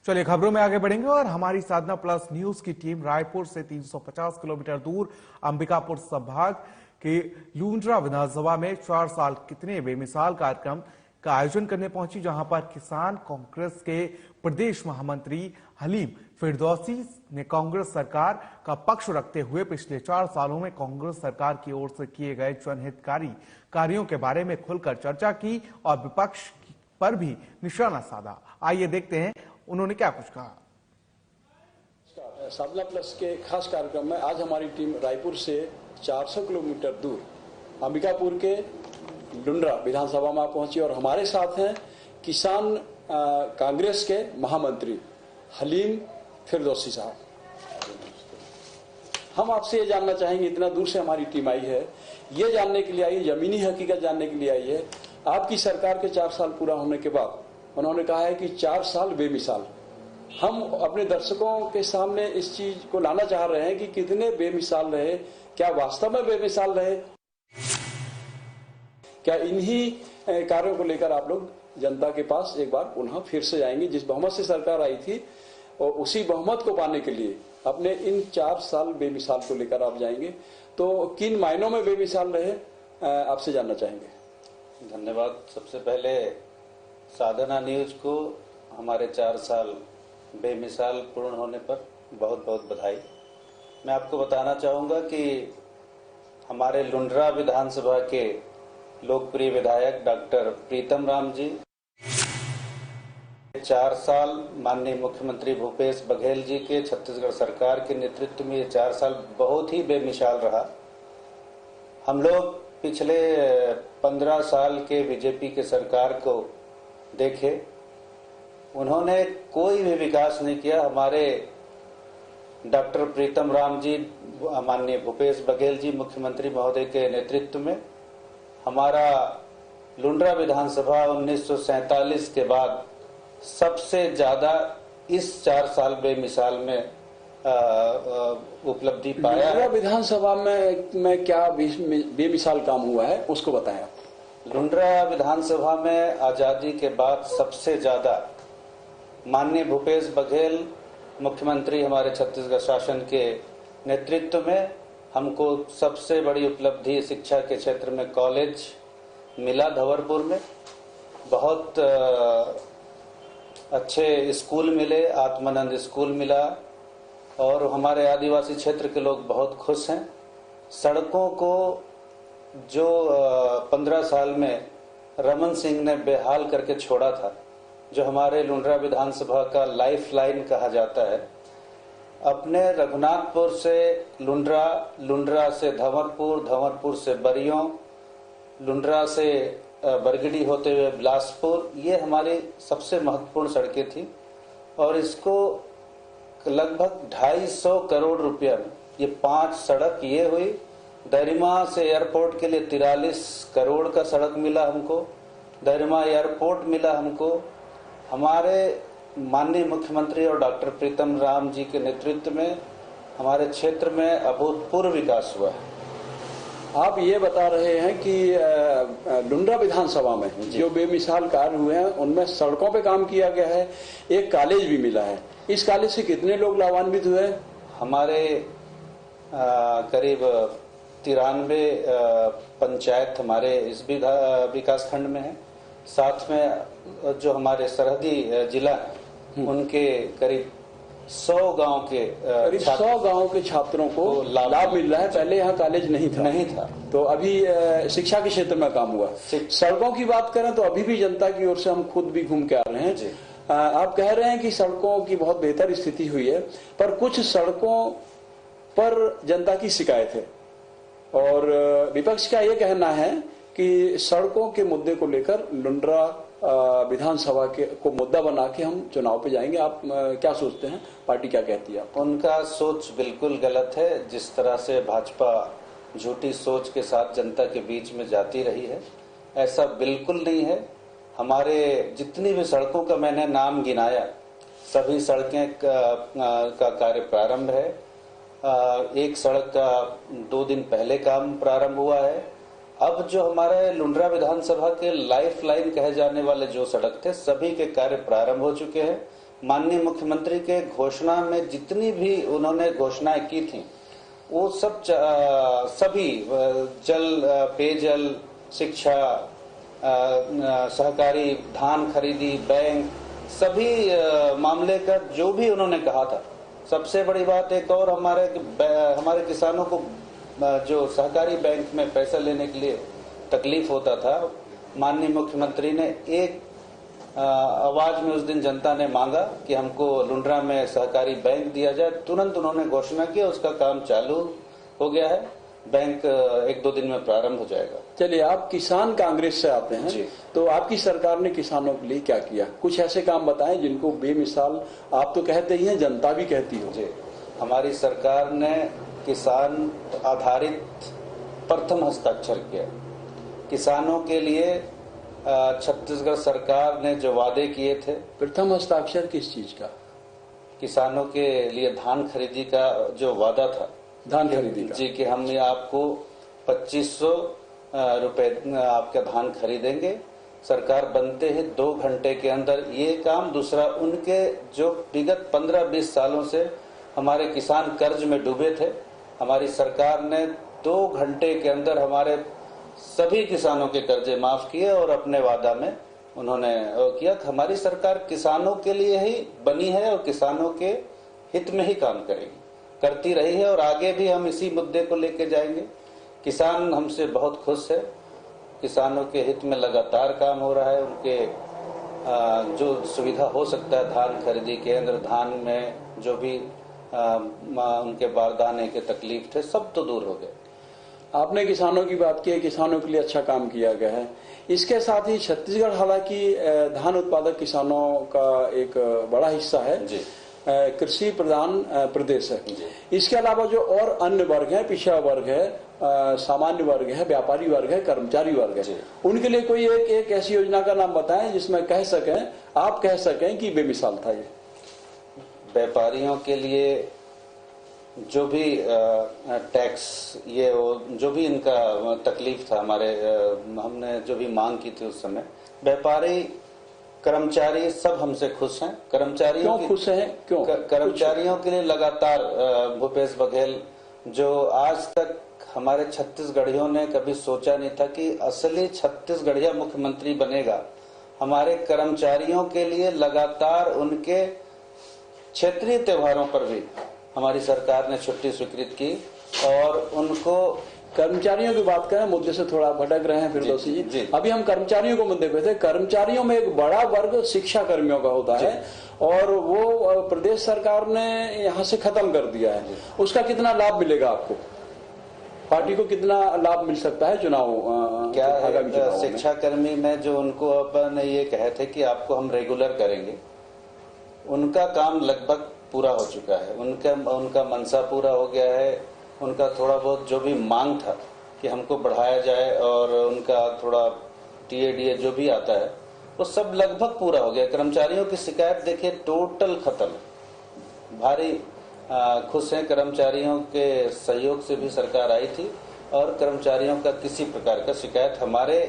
चलिए खबरों में आगे बढ़ेंगे और हमारी साधना प्लस न्यूज की टीम रायपुर से 350 किलोमीटर दूर अंबिकापुर संभाग के लुंड्रा विधानसभा में 4 साल कितने बेमिसाल कार्यक्रम का आयोजन करने पहुंची, जहां पर किसान कांग्रेस के प्रदेश महामंत्री हलीम फिरदौसी ने कांग्रेस सरकार का पक्ष रखते हुए पिछले 4 सालों में कांग्रेस सरकार की ओर से किए गए जनहितकारी कार्यों के बारे में खुलकर चर्चा की और विपक्ष पर भी निशाना साधा। आइए देखते हैं उन्होंने क्या कुछ कहा। साधना प्लस के खास कार्यक्रम में आज हमारी टीम रायपुर से 400 किलोमीटर दूर अंबिकापुर के लुंड्रा विधानसभा में पहुंची और हमारे साथ हैं किसान कांग्रेस के महामंत्री हलीम फिरदौसी साहब। हम आपसे ये जानना चाहेंगे, इतना दूर से हमारी टीम आई है, ये जानने के लिए आई है, जमीनी हकीकत जानने के लिए आई है। आपकी सरकार के 4 साल पूरा होने के बाद उन्होंने कहा है कि 4 साल बेमिसाल। हम अपने दर्शकों के सामने इस चीज को लाना चाह रहे हैं कि कितने बेमिसाल रहे, क्या वास्तव में बेमिसाल रहे, क्या इन्हीं कार्यों को लेकर आप लोग जनता के पास एक बार पुनः फिर से जाएंगे। जिस बहुमत से सरकार आई थी और उसी बहुमत को पाने के लिए अपने इन 4 साल बेमिसाल को लेकर आप जाएंगे, तो किन मायनों में बेमिसाल रहे आपसे जानना चाहेंगे। धन्यवाद। सबसे पहले साधना न्यूज को हमारे 4 साल बेमिसाल पूर्ण होने पर बहुत बहुत बधाई। मैं आपको बताना चाहूँगा कि हमारे लुंड्रा विधानसभा के लोकप्रिय विधायक डॉक्टर प्रीतम राम जी 4 साल माननीय मुख्यमंत्री भूपेश बघेल जी के छत्तीसगढ़ सरकार के नेतृत्व में ये 4 साल बहुत ही बेमिसाल रहा। हम लोग पिछले 15 साल के बीजेपी के सरकार को देखे, उन्होंने कोई भी विकास नहीं किया। हमारे डॉक्टर प्रीतम राम जी माननीय भूपेश बघेल जी मुख्यमंत्री महोदय के नेतृत्व में हमारा लुंड्रा विधानसभा 1947 के बाद सबसे ज्यादा इस 4 साल बेमिसाल में उपलब्धि पाया है। विधानसभा में क्या बेमिसाल काम हुआ है उसको बताएं आप। लुंड्रा विधानसभा में आजादी के बाद सबसे ज्यादा माननीय भूपेश बघेल मुख्यमंत्री हमारे छत्तीसगढ़ शासन के नेतृत्व में हमको सबसे बड़ी उपलब्धि शिक्षा के क्षेत्र में कॉलेज मिला। धवरपुर में बहुत अच्छे स्कूल मिले, आत्मानंद स्कूल मिला और हमारे आदिवासी क्षेत्र के लोग बहुत खुश हैं। सड़कों को जो 15 साल में रमन सिंह ने बेहाल करके छोड़ा था, जो हमारे लुंड्रा विधानसभा का लाइफ लाइन कहा जाता है, अपने रघुनाथपुर से लुंड्रा, लुंड्रा से धवरपुर, धवरपुर से बरियों, लुंड्रा से बरगड़ी होते हुए बिलासपुर, ये हमारी सबसे महत्वपूर्ण सड़कें थी और इसको लगभग 250 करोड़ रुपया में ये 5 सड़क ये हुई। दरिमा से एयरपोर्ट के लिए 43 करोड़ का सड़क मिला हमको, दरिमा एयरपोर्ट मिला हमको। हमारे माननीय मुख्यमंत्री और डॉक्टर प्रीतम राम जी के नेतृत्व में हमारे क्षेत्र में अभूतपूर्व विकास हुआ है। आप ये बता रहे हैं कि लुंड्रा विधानसभा में जो बेमिसाल कार्य हुए हैं उनमें सड़कों पे काम किया गया है, एक कॉलेज भी मिला है। इस कॉलेज से कितने लोग लाभान्वित हुए? हमारे करीब 93 पंचायत हमारे इस विकास खंड में है। साथ में जो हमारे सरहदी जिला उनके करीब 100 गांव के करीब 100 गांव के छात्रों को लाभ मिल रहा है। पहले यहाँ कॉलेज नहीं था तो अभी शिक्षा के क्षेत्र में काम हुआ। सड़कों की बात करें तो अभी भी जनता की ओर से हम खुद भी घूम के आ रहे हैं। आप कह रहे हैं कि सड़कों की बहुत बेहतर स्थिति हुई है, पर कुछ सड़कों पर जनता की शिकायत है और विपक्ष का ये कहना है कि सड़कों के मुद्दे को लेकर लुंड्रा विधानसभा को मुद्दा बना के हम चुनाव पे जाएंगे। आप क्या सोचते हैं, पार्टी क्या कहती है? उनका सोच बिल्कुल गलत है। जिस तरह से भाजपा झूठी सोच के साथ जनता के बीच में जाती रही है, ऐसा बिल्कुल नहीं है। हमारे जितनी भी सड़कों का मैंने नाम गिनाया, सभी सड़कें का कार्य प्रारंभ है। एक सड़क का 2 दिन पहले काम प्रारंभ हुआ है। अब जो हमारे लुंड्रा विधानसभा के लाइफ लाइन कहे जाने वाले जो सड़क थे, सभी के कार्य प्रारंभ हो चुके हैं। माननीय मुख्यमंत्री के घोषणा में जितनी भी उन्होंने घोषणाएं की थी वो सब सभी जल, पेयजल, शिक्षा, सहकारी, धान खरीदी, बैंक, सभी मामले का जो भी उन्होंने कहा था। सबसे बड़ी बात एक और, हमारे किसानों को जो सहकारी बैंक में पैसा लेने के लिए तकलीफ होता था, माननीय मुख्यमंत्री ने एक आवाज में उस दिन जनता ने मांगा कि हमको लुंड्रा में सहकारी बैंक दिया जाए। तुरंत उन्होंने घोषणा की, उसका काम चालू हो गया है। बैंक 1-2 दिन में प्रारंभ हो जाएगा। चलिए, आप किसान कांग्रेस से आते हैं, तो आपकी सरकार ने किसानों के लिए क्या किया? कुछ ऐसे काम बताएं जिनको बेमिसाल, आप तो कहते ही हैं, जनता भी कहती हो। जी, हमारी सरकार ने किसान आधारित प्रथम हस्ताक्षर किया। किसानों के लिए छत्तीसगढ़ सरकार ने जो वादे किए थे। प्रथम हस्ताक्षर किस चीज का? किसानों के लिए धान खरीदी का जो वादा था, धान खरीदी का। जी, कि हम आपको 2500 रुपए आपका धान खरीदेंगे। सरकार बनते ही 2 घंटे के अंदर ये काम। दूसरा, उनके जो विगत 15-20 सालों से हमारे किसान कर्ज में डूबे थे, हमारी सरकार ने 2 घंटे के अंदर हमारे सभी किसानों के कर्जे माफ किए और अपने वादा में उन्होंने किया। हमारी सरकार किसानों के लिए ही बनी है और किसानों के हित में ही काम करेगी, करती रही है और आगे भी हम इसी मुद्दे को लेके जाएंगे। किसान हमसे बहुत खुश है। किसानों के हित में लगातार काम हो रहा है। उनके जो सुविधा हो सकता है, धान खरीदी केंद्र, धान में जो भी उनके बारदाने के तकलीफ थे, सब तो दूर हो गए। आपने किसानों की बात की, किसानों के लिए अच्छा काम किया गया है। इसके साथ ही छत्तीसगढ़ हालांकि धान उत्पादक किसानों का एक बड़ा हिस्सा है, कृषि प्रधान प्रदेश है। इसके अलावा जो और अन्य वर्ग है, पिछड़ा वर्ग है, सामान्य वर्ग है, व्यापारी वर्ग है, कर्मचारी वर्ग है, उनके लिए कोई एक ऐसी योजना का नाम बताएं जिसमें आप कह सकें कि बेमिसाल था ये। व्यापारियों के लिए जो भी टैक्स, ये जो भी इनका तकलीफ था, हमने जो भी मांग की थी उस समय, व्यापारी, कर्मचारी सब हमसे खुश हैं। कर्मचारियों खुश हैं क्यों? कर्मचारियों के लिए लगातार भूपेश बघेल, जो आज तक हमारे छत्तीसगढ़ियों ने कभी सोचा नहीं था कि असली छत्तीसगढ़िया मुख्यमंत्री बनेगा। हमारे कर्मचारियों के लिए लगातार उनके क्षेत्रीय त्योहारों पर भी हमारी सरकार ने छुट्टी स्वीकृत की और उनको। कर्मचारियों की बात करें, मुद्दे से थोड़ा भटक रहे हैं फिरदौसी जी। अभी हम कर्मचारियों को मुद्दे पे थे। कर्मचारियों में एक बड़ा वर्ग शिक्षा कर्मियों का होता है और वो प्रदेश सरकार ने यहाँ से खत्म कर दिया है। उसका कितना लाभ मिलेगा आपको? पार्टी को कितना लाभ मिल सकता है चुनाव? क्या है, शिक्षा कर्मी में जो उनको अपन ये कहे थे कि आपको हम रेगुलर करेंगे, उनका काम लगभग पूरा हो चुका है। उनका मनसा पूरा हो गया है। उनका थोड़ा बहुत जो भी मांग था कि हमको बढ़ाया जाए और उनका थोड़ा टीएडीए जो भी आता है वो सब लगभग पूरा हो गया। कर्मचारियों की शिकायत देखिए टोटल खत्म। भारी खुश हैं। कर्मचारियों के सहयोग से भी सरकार आई थी और कर्मचारियों का किसी प्रकार का शिकायत हमारे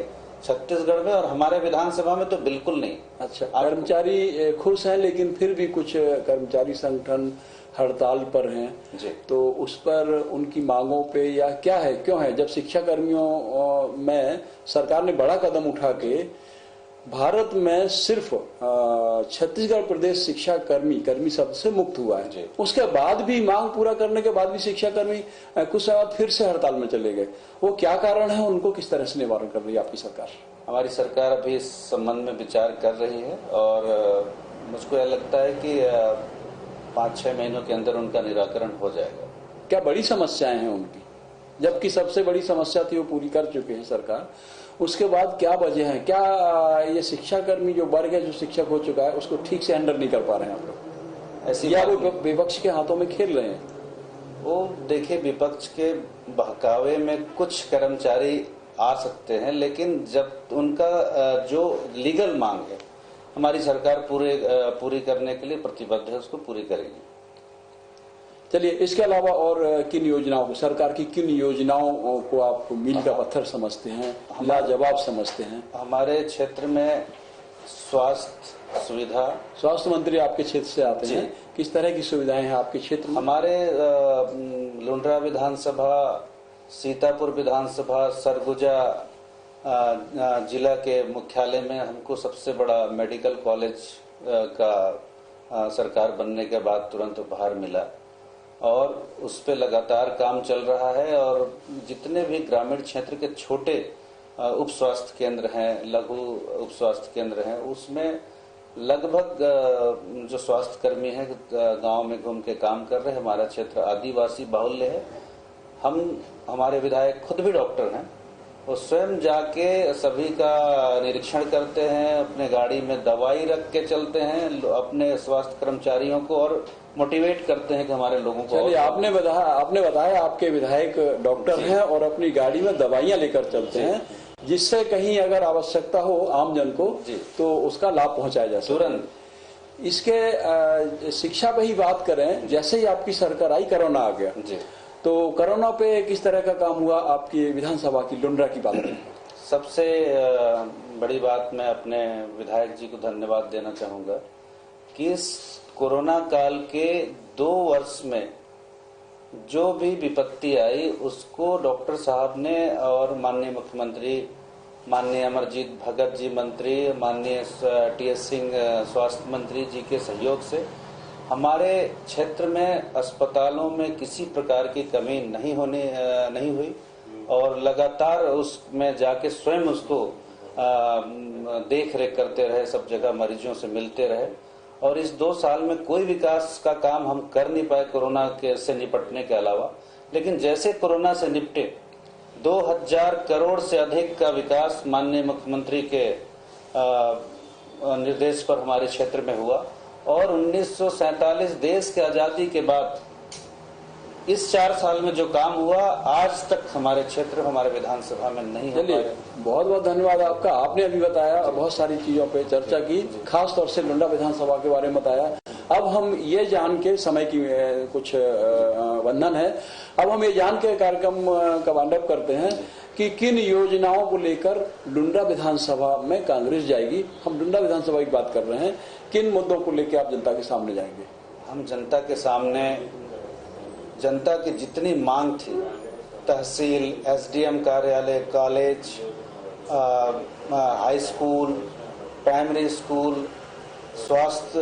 छत्तीसगढ़ में और हमारे विधानसभा में तो बिल्कुल नहीं। अच्छा, कर्मचारी खुश हैं, लेकिन फिर भी कुछ कर्मचारी संगठन हड़ताल पर हैं जी। तो उस पर उनकी मांगों पे या क्या है, क्यों है? जब शिक्षा कर्मियों में सरकार ने बड़ा कदम उठा के भारत में सिर्फ छत्तीसगढ़ प्रदेश शिक्षा कर्मी शब्द से मुक्त हुआ है, उसके बाद भी मांग पूरा करने के बाद भी शिक्षा कर्मी कुछ समय बाद फिर से हड़ताल में चले गए। वो क्या कारण है? उनको किस तरह से निवारण कर रही है आपकी सरकार? हमारी सरकार अभी इस संबंध में विचार कर रही है और मुझको यह लगता है कि 5-6 महीनों के अंदर उनका निराकरण हो जाएगा। क्या बड़ी समस्याएं हैं उनकी? जबकि सबसे बड़ी समस्या थी वो पूरी कर चुके हैं सरकार। उसके बाद क्या वजह है? क्या ये शिक्षा कर्मी जो वर्ग है, जो शिक्षक हो चुका है, उसको ठीक से हैंडल नहीं कर पा रहे हैं आप लोग? ऐसी या वो विपक्ष के हाथों में खेल रहे हैं? वो देखिए, विपक्ष के बहकावे में कुछ कर्मचारी आ सकते हैं, लेकिन जब उनका जो लीगल मांग है हमारी सरकार पूरी करने के लिए प्रतिबद्ध है, उसको पूरी करेगी। चलिए, इसके अलावा और किन योजनाओं को, सरकार की किन योजनाओं को आप मील का पत्थर समझते हैं, लाजवाब समझते हैं? हमारे क्षेत्र में स्वास्थ्य सुविधा। स्वास्थ्य मंत्री आपके क्षेत्र से आते हैं, किस तरह की सुविधाएं हैं आपके क्षेत्र में? हमारे लुंड्रा विधानसभा, सीतापुर विधानसभा, सरगुजा जिला के मुख्यालय में हमको सबसे बड़ा मेडिकल कॉलेज का सरकार बनने के बाद तुरंत उपहार मिला और उस पे लगातार काम चल रहा है। और जितने भी ग्रामीण क्षेत्र के छोटे उप स्वास्थ्य केंद्र हैं, लघु उप स्वास्थ्य केंद्र हैं, उसमें लगभग जो स्वास्थ्य कर्मी हैं गांव में घूम के काम कर रहे हैं। हमारा क्षेत्र आदिवासी बाहुल्य है। हमारे विधायक खुद भी डॉक्टर हैं, वो स्वयं जाके सभी का निरीक्षण करते हैं, अपने गाड़ी में दवाई रख के चलते हैं, अपने स्वास्थ्य कर्मचारियों को और मोटिवेट करते हैं कि हमारे लोगों को। चलिए, आपने बताया आपके विधायक डॉक्टर हैं और अपनी गाड़ी में दवाइयां लेकर चलते हैं, जिससे कहीं अगर आवश्यकता हो आमजन को तो उसका लाभ पहुंचाया जा सके तुरंत। इसके शिक्षा पे ही बात करें, जैसे ही आपकी सरकार आई, कोरोना आ गया जी, तो कोरोना पे किस तरह का काम हुआ आपकी विधानसभा की, लुंड्रा की बात करें? सबसे बड़ी बात मैं अपने विधायक जी को धन्यवाद देना चाहूंगा कि इस कोरोना काल के 2 वर्ष में जो भी विपत्ति आई उसको डॉक्टर साहब ने और माननीय मुख्यमंत्री, माननीय अमरजीत भगत जी मंत्री, माननीय टी.एस. सिंह स्वास्थ्य मंत्री जी के सहयोग से हमारे क्षेत्र में अस्पतालों में किसी प्रकार की कमी नहीं हुई और लगातार उसमें जाके स्वयं उसको देख रेख करते रहे, सब जगह मरीजों से मिलते रहे। और इस 2 साल में कोई विकास का काम हम कर नहीं पाए कोरोना के से निपटने के अलावा, लेकिन जैसे कोरोना से निपटे 2000 करोड़ से अधिक का विकास माननीय मुख्यमंत्री के निर्देश पर हमारे क्षेत्र में हुआ। और 1947 देश के आजादी के बाद इस 4 साल में जो काम हुआ आज तक हमारे क्षेत्र, हमारे विधानसभा में नहीं हो पाया। बहुत बहुत धन्यवाद आपका। आपने अभी बताया, बहुत सारी चीजों पे चर्चा की, खास तौर से लुंड्रा विधानसभा के बारे में बताया। अब हम ये जान के, समय की कुछ बंधन है, अब हम ये जान के कार्यक्रम का वाइंडअप करते हैं कि किन योजनाओं को लेकर लुंड्रा विधानसभा में कांग्रेस जाएगी। हम लुंड्रा विधानसभा की बात कर रहे हैं, किन मुद्दों को लेकर आप जनता के सामने जाएंगे? हम जनता के सामने जनता की जितनी मांग थी, तहसील, एसडीएम कार्यालय, college, high school, primary school, स्वास्थ्य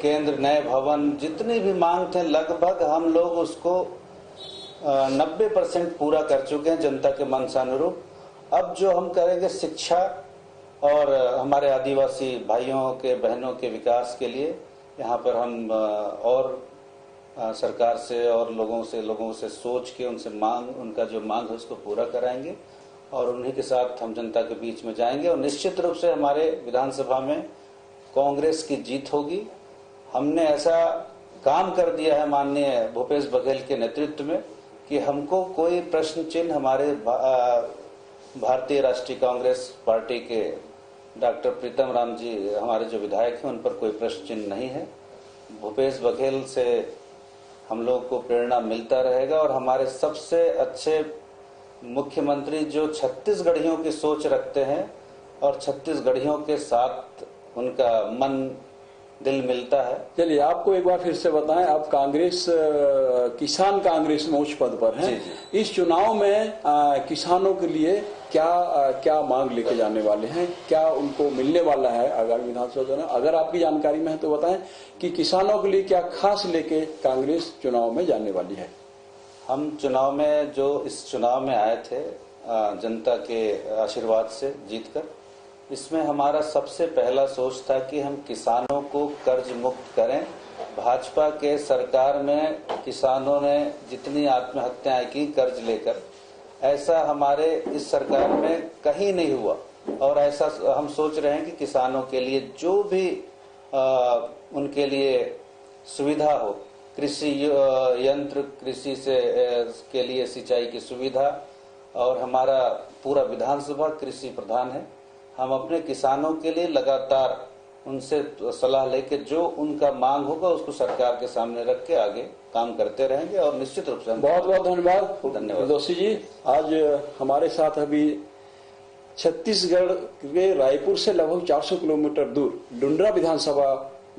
केंद्र, नए भवन, जितनी भी मांग थे लगभग हम लोग उसको 90% पूरा कर चुके हैं जनता के मनसानुरूप। अब जो हम करेंगे शिक्षा और हमारे आदिवासी भाइयों के बहनों के विकास के लिए, यहाँ पर हम और सरकार से और लोगों से सोच के उनका जो मांग है उसको पूरा कराएंगे और उन्हीं के साथ हम जनता के बीच में जाएंगे। और निश्चित रूप से हमारे विधानसभा में कांग्रेस की जीत होगी। हमने ऐसा काम कर दिया है माननीय भूपेश बघेल के नेतृत्व में कि हमको कोई प्रश्न चिन्ह, हमारे भारतीय राष्ट्रीय कांग्रेस पार्टी के डॉक्टर प्रीतम राम जी हमारे जो विधायक हैं उन पर कोई प्रश्न चिन्ह नहीं है। भूपेश बघेल से हम लोग को प्रेरणा मिलता रहेगा और हमारे सबसे अच्छे मुख्यमंत्री जो छत्तीसगढ़ियों की सोच रखते हैं और छत्तीसगढ़ियों के साथ उनका मन दिल मिलता है। चलिए, आपको एक बार फिर से बताएं, आप कांग्रेस, किसान कांग्रेस में उच्च पद पर हैं। इस चुनाव में किसानों के लिए क्या मांग लेके जाने वाले हैं, क्या उनको मिलने वाला है आगामी विधानसभा चुनाव? अगर आपकी जानकारी में है तो बताएं कि किसानों के लिए क्या खास लेके कांग्रेस चुनाव में जाने वाली है। हम चुनाव में इस चुनाव में आए थे जनता के आशीर्वाद से जीतकर, इसमें हमारा सबसे पहला सोच था कि हम किसानों को कर्ज मुक्त करें। भाजपा के सरकार में किसानों ने जितनी आत्महत्याएं की कर्ज लेकर, ऐसा हमारे इस सरकार में कहीं नहीं हुआ। और ऐसा हम सोच रहे हैं कि किसानों के लिए जो भी उनके लिए सुविधा हो, कृषि यंत्र, कृषि से के लिए सिंचाई की सुविधा, और हमारा पूरा विधानसभा कृषि प्रधान है। हम अपने किसानों के लिए लगातार उनसे सलाह लेके जो उनका मांग होगा उसको सरकार के सामने रख के आगे काम करते रहेंगे। और निश्चित रूप से बहुत बहुत धन्यवाद जोशी जी। आज हमारे साथ अभी छत्तीसगढ़ के रायपुर से लगभग 400 किलोमीटर दूर लुंड्रा विधानसभा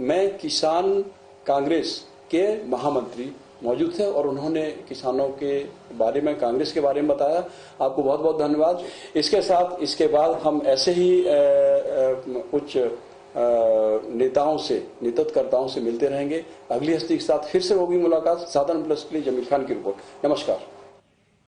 में किसान कांग्रेस के महामंत्री मौजूद थे और उन्होंने किसानों के बारे में, कांग्रेस के बारे में बताया। आपको बहुत बहुत धन्यवाद। इसके बाद हम ऐसे ही उच्च नेताओं से, नेतृत्वकर्ताओं से मिलते रहेंगे। अगली हस्ती के साथ फिर से होगी मुलाकात। साधन प्लस के लिए जमील खान की रिपोर्ट। नमस्कार।